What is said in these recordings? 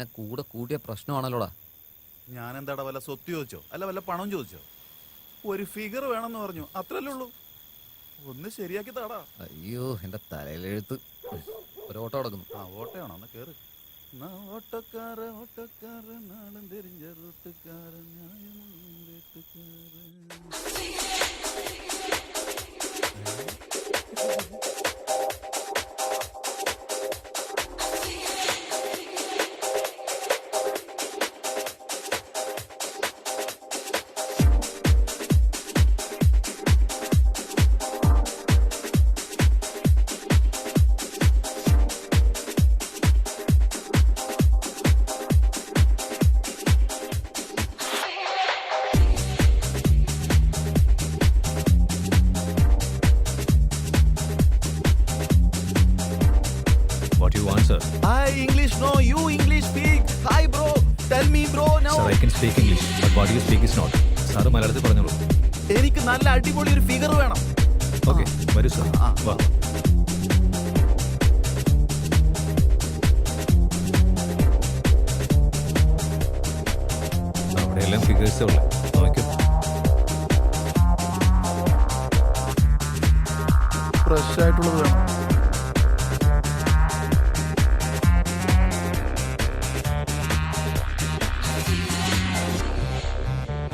എന്നെ കൂടെ കൂട്ടിയ പ്രശ്നമാണല്ലോടാ. ഞാൻ എന്താടാ വല്ല സ്വത്ത് ചോദിച്ചോ അല്ല വല്ല പണം ചോദിച്ചോ? ഒരു ഫിഗർ വേണമെന്ന് പറഞ്ഞു, അത്രല്ലേ ഉള്ളൂ. ഒന്ന് ശരിയാക്കി താടാ. അയ്യോ എന്റെ തലയിലെഴുത്ത്. ഒരു ഓട്ടോ കിടക്കുന്നു. ആ ഓട്ടയാണോ? ഒന്ന് കേറ്. ഓട്ടക്കാര ഓട്ടക്കാര നാളും തെരിഞ്ഞ റൂട്ടുകാരൻ What you want, sir? I English no, you English speak. Hi bro, tell me bro now. Sir, I can speak English, but what you speak is not. Sir, മലയാളത്തിൽ പറഞ്ഞോളൂ. എനിക്ക് നല്ല അടിപൊളി ഒരു ഫിഗർ വേണം. ഓക്കെ, വരൂ സർ. വാ. അവിടെയെല്ലാം ഫിഗേഴ്സേ ഉള്ളു, നോക്കൂ. ഫ്രഷ് ആയിട്ടുള്ളത് വേണം.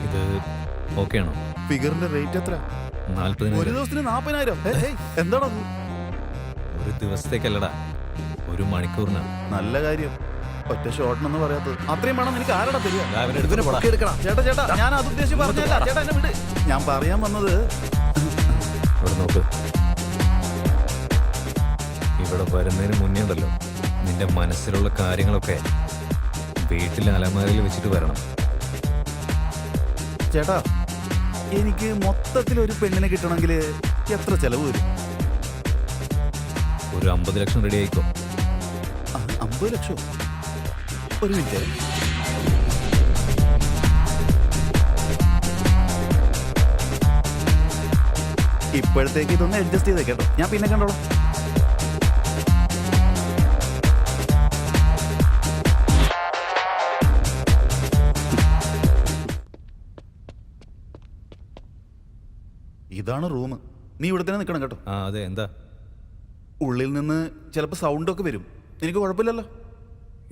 ഇത് ഓക്കെ ആണോ? ഫിഗറിന്റെ റേറ്റ് എത്ര? 40,000. ഒരു ദിവസത്തിന് 40,000. എന്താണോ? ഒരു ദിവസത്തേക്കല്ലടാ, ഒരു മണിക്കൂറിനാണ്. നല്ല കാര്യം. ഒറ്റ ഷോട്ടിനൊന്നും പറയാത്തത്. അത്രയും വേണം എനിക്ക് ആരടാ തരിക? എടുക്കണം. ചേട്ടാ ചേട്ടാ, ഞാൻ അത് ഉദ്ദേശിച്ച് പറഞ്ഞല്ല. ചേട്ടാ എന്നെ വിട്. ഞാൻ പറയാൻ വന്നത്, ഇവിടെ നോക്ക്. ഇവിടെ വരുന്നതിന് മുന്നേ ഉണ്ടല്ലോ, നിന്റെ മനസ്സിലുള്ള കാര്യങ്ങളൊക്കെ വീട്ടിലെ അലമാരയിൽ വെച്ചിട്ട് വരണം. ചേട്ടാ എനിക്ക് മൊത്തത്തിൽ ഒരു പെണ്ണിനെ കിട്ടണമെങ്കിൽ എത്ര ചെലവ് വരും? ഒരു 50 ലക്ഷം റെഡി ആയിക്കോ. 50 ലക്ഷം? ഒരു മിനിറ്റ്. ഇപ്പോഴത്തേക്ക് ഇതൊന്ന് അഡ്ജസ്റ്റ് ചെയ്തേ കേട്ടോ, ഞാൻ പിന്നെ കണ്ടോളാം. ഇതാണ് റൂം. നീ ഇവിടെ തന്നെ നിൽക്കണം കേട്ടോ. ആ അതെ, എന്താ? ഉള്ളിൽ നിന്ന് ചിലപ്പോൾ സൗണ്ടൊക്കെ വരും. എനിക്ക് കുഴപ്പമില്ലല്ലോ.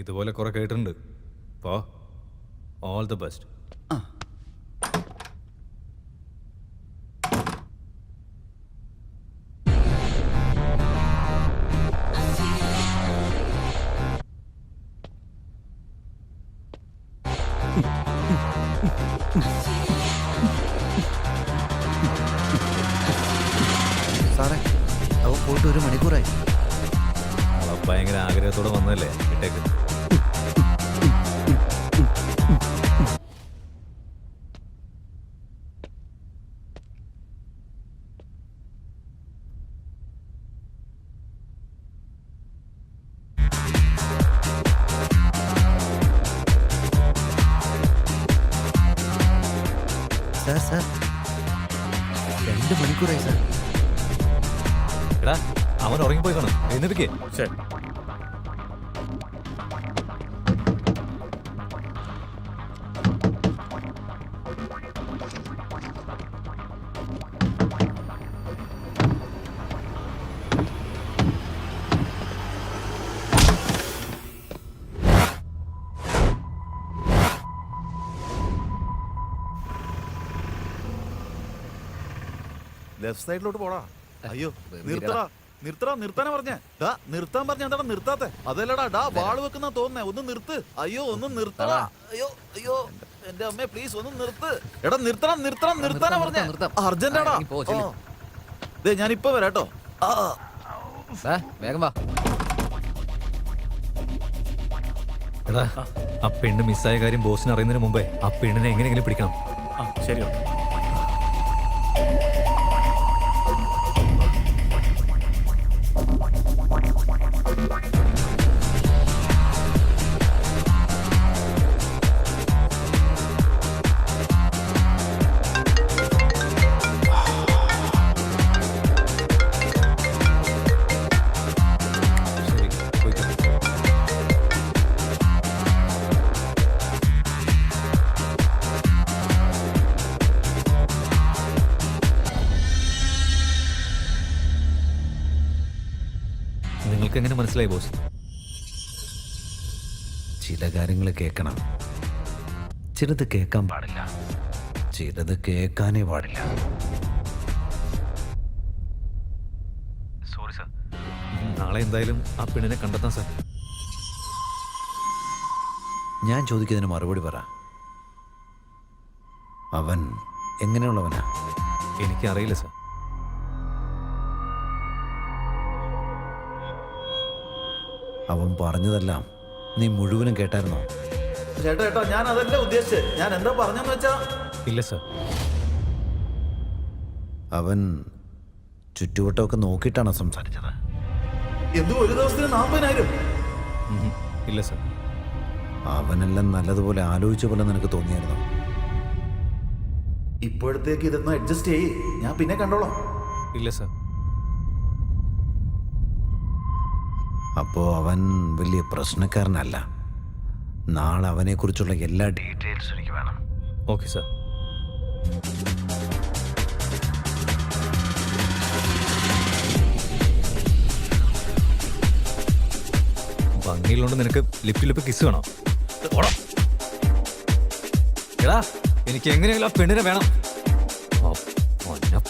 ഇതുപോലെ കുറെ കേട്ടിട്ടുണ്ട്. പോ, ഓൾ ദി ബെസ്റ്റ്. ആ സാറേ, അവൻ പോയിട്ട് 1 മണിക്കൂറായി. അവളെ ഭയങ്കര ആഗ്രഹത്തോടെ വന്നതല്ലേ, ഇട്ടേക്ക്. സാർ 2 മണിക്കൂറായി സാർ. എടാ, അവൻ ഉറങ്ങിപ്പോയി കാണും. എഴുന്നേൽക്കേ. ശരി. ലെഫ്റ്റ് സൈഡിലോട്ട് പോടാ. അയ്യോ നിർത്തടാ, നിർത്താനാ പറഞ്ഞേ. ഡാ നിർത്താൻ പറഞ്ഞ എന്താടാ നിർത്താത്തെ? അതല്ലടാ, ഡാ വാള് വെക്കുന്ന തോന്നുന്നേ. ഒന്ന് നിർത്ത്. അയ്യോ ഒന്ന് നിർത്തടാ. അയ്യോ അയ്യോ എന്റെ അമ്മേ പ്ലീസ് ഒന്ന് നിർത്ത്. എടാ നിർത്താനാ പറഞ്ഞേ. അർജന്റാടാ. ഞാൻ ഇപ്പൊ വരാട്ടോ. വേഗം വാ. എടാ, ആ പെണ്ണ് മിസ്സായ കാര്യം ബോസിന് അറിയുന്നതിന് മുമ്പേ ആ പെണ്ണിനെ എങ്ങനെയെങ്കിലും പിടിക്കണം. ആ ശരി. എങ്ങനെ മനസ്സിലായി ബോസ്? ചില കാര്യങ്ങൾ കേൾക്കണം, ചിലത് കേൾക്കാൻ പാടില്ല, ചിലത് കേൾക്കാനേ പാടില്ല. Sorry sir. നാളെ എന്തായാലും ആ പെണ്ണിനെ കണ്ടെത്താം സാർ. ഞാൻ ചോദിക്കുന്നതിന് മറുപടി പറ. അവൻ എങ്ങനെയുള്ളവനാ? എനിക്കറിയില്ല സാർ. അവൻ പറഞ്ഞതെല്ലാം നീ മുഴുവനും കേട്ടായിരുന്നോ? ചേട്ടാ ഞാൻ അതല്ല ഉദ്ദേശിച്ചത്. ഞാൻ എന്താ പറഞ്ഞെന്ന് വെച്ചാ ഇല്ല സാർ. അവൻ ചുറ്റുവട്ടമൊക്കെ നോക്കിയിട്ടാണോ സംസാരിച്ചത്? എന്തും ഒരു ദിവസത്തിന് 40,000? ഇല്ല സാർ. അവനെല്ലാം നല്ലതുപോലെ ആലോചിച്ച പോലെ നിനക്ക് തോന്നിയായിരുന്നോ? ഇപ്പോഴത്തേക്ക് ഇതൊന്ന് അഡ്ജസ്റ്റ് ചെയ്യ്, ഞാൻ പിന്നെ കണ്ടോളാം. ഇല്ല സാർ. അപ്പോ അവൻ വലിയ പ്രശ്നക്കാരനല്ല. നാളെ അവനെക്കുറിച്ചുള്ള എല്ലാ ഡീറ്റെയിൽസും എനിക്ക് വേണം. Okay sir. ഭംഗിയിലുണ്ട് നിനക്ക് ലിപ്പ് കിസ് വേണോ? ഓടാ. എടാ, എനിക്ക് എങ്ങനെയെങ്കിലും ആ പെണ്ണിനെ വേണം. ഓ, പൊന്ന.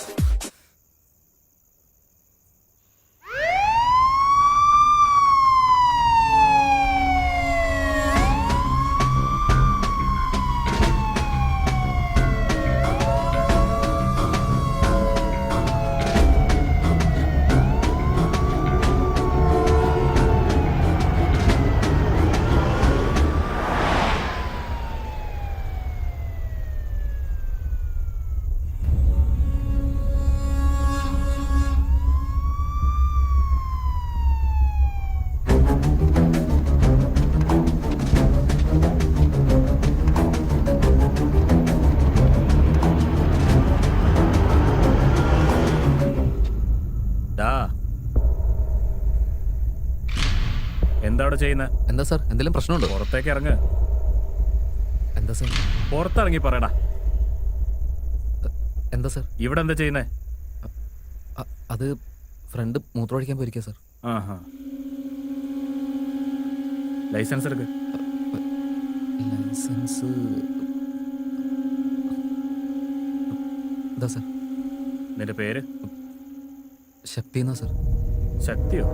എന്താ ചെയ്യുന്നത്? എന്താ സാർ, എന്തെങ്കിലും പ്രശ്നമുണ്ടോ? പുറത്തേക്ക് ഇറങ്ങ്. എന്താ സാർ? പുറത്തിറങ്ങി പറയടാ. എന്താ സാർ? ഇവിടെ എന്താ ചെയ്യുന്നേ? അത് ഫ്രണ്ട് മൂത്രമൊഴിക്കാൻ പോയിരിക്കുക സാർ. ആഹാ. ലൈസൻസ് എടുക്ക്. ലൈസൻസ് എന്താ സാർ? നിന്റെ പേര്? ശക്തി എന്നാ സാർ. ശക്തിയോ?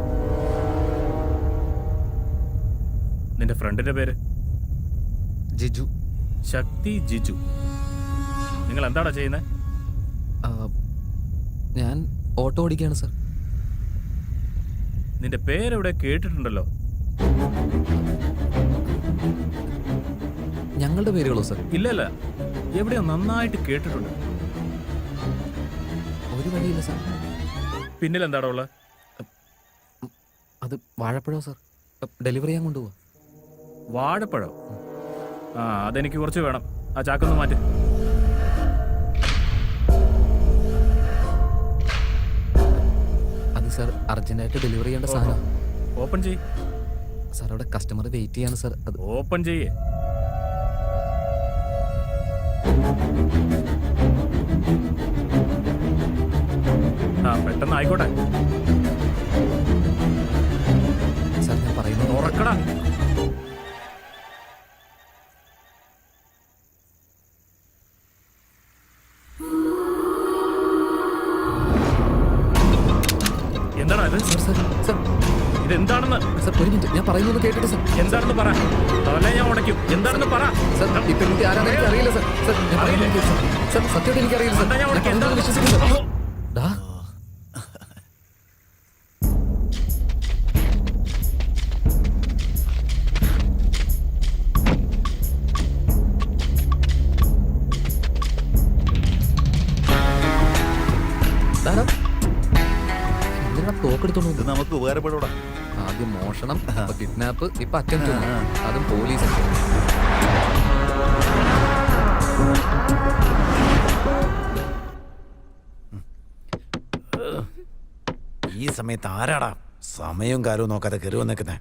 നിന്റെ ഫ്രണ്ടിന്റെ പേര്? ജിജു. ശക്തി ജിജു. നിങ്ങൾ എന്താടാ ചെയ്യുന്നത്? ഞാൻ ഓട്ടോ ഓടിക്കുകയാണ് സാർ. നിന്റെ പേരെവിടെ കേട്ടിട്ടുണ്ടല്ലോ. ഞങ്ങളുടെ പേരുകളോ സാർ? ഇല്ലല്ല, എവിടെയോ നന്നായിട്ട് കേട്ടിട്ടുണ്ട്. ഒരു വഴിയില്ല സാർ. പിന്നിൽ എന്താടാ ഉള്ളത്? അത് വാഴപ്പഴോ സാർ, ഡെലിവറി ചെയ്യാൻ കൊണ്ടുപോവാ. വാഴപ്പഴം? ആ, അതെനിക്ക് കുറച്ച് വേണം. ആ ചാക്കൊന്ന് മാറ്റി. അത് സാർ അർജന്റായിട്ട് ഡെലിവറി ചെയ്യേണ്ട സാധനം. ഓപ്പൺ ചെയ്യ്. സാർ അവിടെ കസ്റ്റമർ വെയിറ്റ് ചെയ്യാണ് സാർ. അത് ഓപ്പൺ ചെയ്യേ. ആ, പെട്ടെന്ന് ആയിക്കോട്ടെ. സാർ ഞാൻ പറയുന്നത് തുറക്കടാ. എന്താടാ ഇത്? സാർ സാർ സാർ ഇതെന്താണെന്ന്? സാർ ഒരു മിനിറ്റ്, ഞാൻ പറയുന്നത് കേട്ടിട്ട് സാർ. എന്താണെന്ന് പറ. അതല്ലേ ഞാൻ ഉടയ്ക്കും. എന്താണെന്ന് പറ. സാർ ഈ പെൺകുട്ടി ആരാണെന്ന് എനിക്ക് അറിയില്ല സാർ. സാർ ഞാൻ പറയുന്നത് കേൾക്ക് സാർ. സാർ സത്യമായിട്ട് എനിക്കറിയില്ല സാർ. എന്താ ഞാൻ ഞാൻ ഉടയ്ക്കും? പറയുന്നത് വിശ്വസിക്കുന്നു സാർ. ഡാ തോക്കെടുത്തോണ്ട് ഇത് നമുക്ക് ഉപകാരപ്പെടൂടാ. ആദ്യം മോഷണം, ഇപ്പൊ കിഡ്നാപ്പ്, ഇപ്പൊ അറ്റംപ്റ്റ്, അതും പോലീസ്. ഈ സമയത്ത് ആരാടാ സമയവും കാലവും നോക്കാതെ കയറി വന്നേക്കുന്നേ?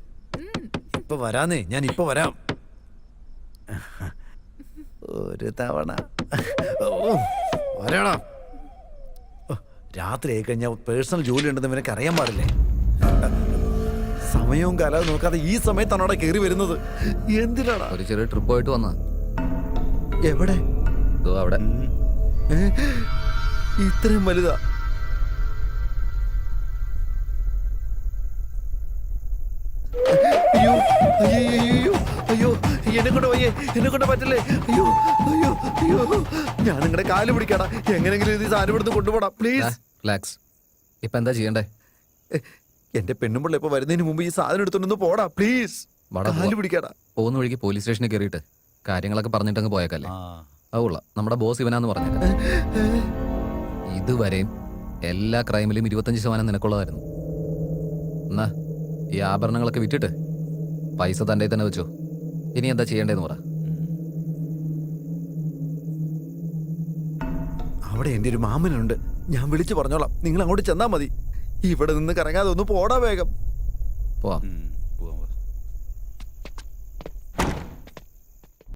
ഇപ്പൊ വരാന്നേ, ഞാൻ ഇപ്പൊ വരാം. ഒരു തവണ വരാടാ. രാത്രി ആയി കഴിഞ്ഞാൽ പേഴ്സണൽ ജോലി ഉണ്ടെന്ന് ഇവനൊക്കെ അറിയാൻ പാടില്ലേ? സമയവും കാലവും നോക്കാതെ ഈ സമയത്താണോടെ കയറി വരുന്നത്? എന്തിനാടാ? ഒരു ചെറിയ ട്രിപ്പ് പോയിട്ട് വന്നാ. എവിടെ? ഇതോ അവിടെ. ഏ? ഇത്രയും വലുതാ? അയ്യോ അയ്യോ അയ്യോ എന്നെ കൊണ്ട് വയ്യേ, എന്നെ കൊണ്ട് പറ്റില്ലേ? അയ്യോ അയ്യോ അയ്യോ, ഞാൻ നിങ്ങളുടെ കാല് പിടിക്കാടാ. എങ്ങനെങ്കിലും ഇത് സാധനം ഇവിടുന്ന് കൊണ്ടുപോടാ പ്ലീസ്. റിലാക്സ്. ഇപ്പൊ എന്താ ചെയ്യണ്ടേ? എന്റെ പെണ്ണുമ്പിള്ള ഇപ്പൊ വരുന്നതിന് മുമ്പ് ഈ സാധനം എടുത്തോണ്ടൊന്ന് പോടാ പ്ലീസ്. കാല് പിടിക്കാടാ. പോകുന്ന വഴിക്ക് പോലീസ് സ്റ്റേഷനിൽ കയറിയിട്ട് കാര്യങ്ങളൊക്കെ പറഞ്ഞിട്ടങ്ങ് പോയേക്കല്ലേ. അതുള്ള നമ്മുടെ ബോസ് ഇവനാന്ന് പറഞ്ഞേക്കാം. ഇതുവരെയും എല്ലാ ക്രൈമിലും 25% നിനക്കുള്ളതായിരുന്നു. എന്നാ ഈ ആഭരണങ്ങളൊക്കെ വിറ്റിട്ട് പൈസ തൻ്റെ തന്നെ വെച്ചോ. ഇനി എന്താ ചെയ്യേണ്ടതെന്ന് പറ. അവിടെ എന്റെ ഒരു മാമനുണ്ട്, ഞാൻ വിളിച്ചു പറഞ്ഞോളാം. നിങ്ങൾ അങ്ങോട്ട് ചെന്നാ മതി. ഇവിടെ നിന്ന് കറങ്ങാതെ ഒന്ന് പോടാ വേഗം. പോവാം. പോവാം.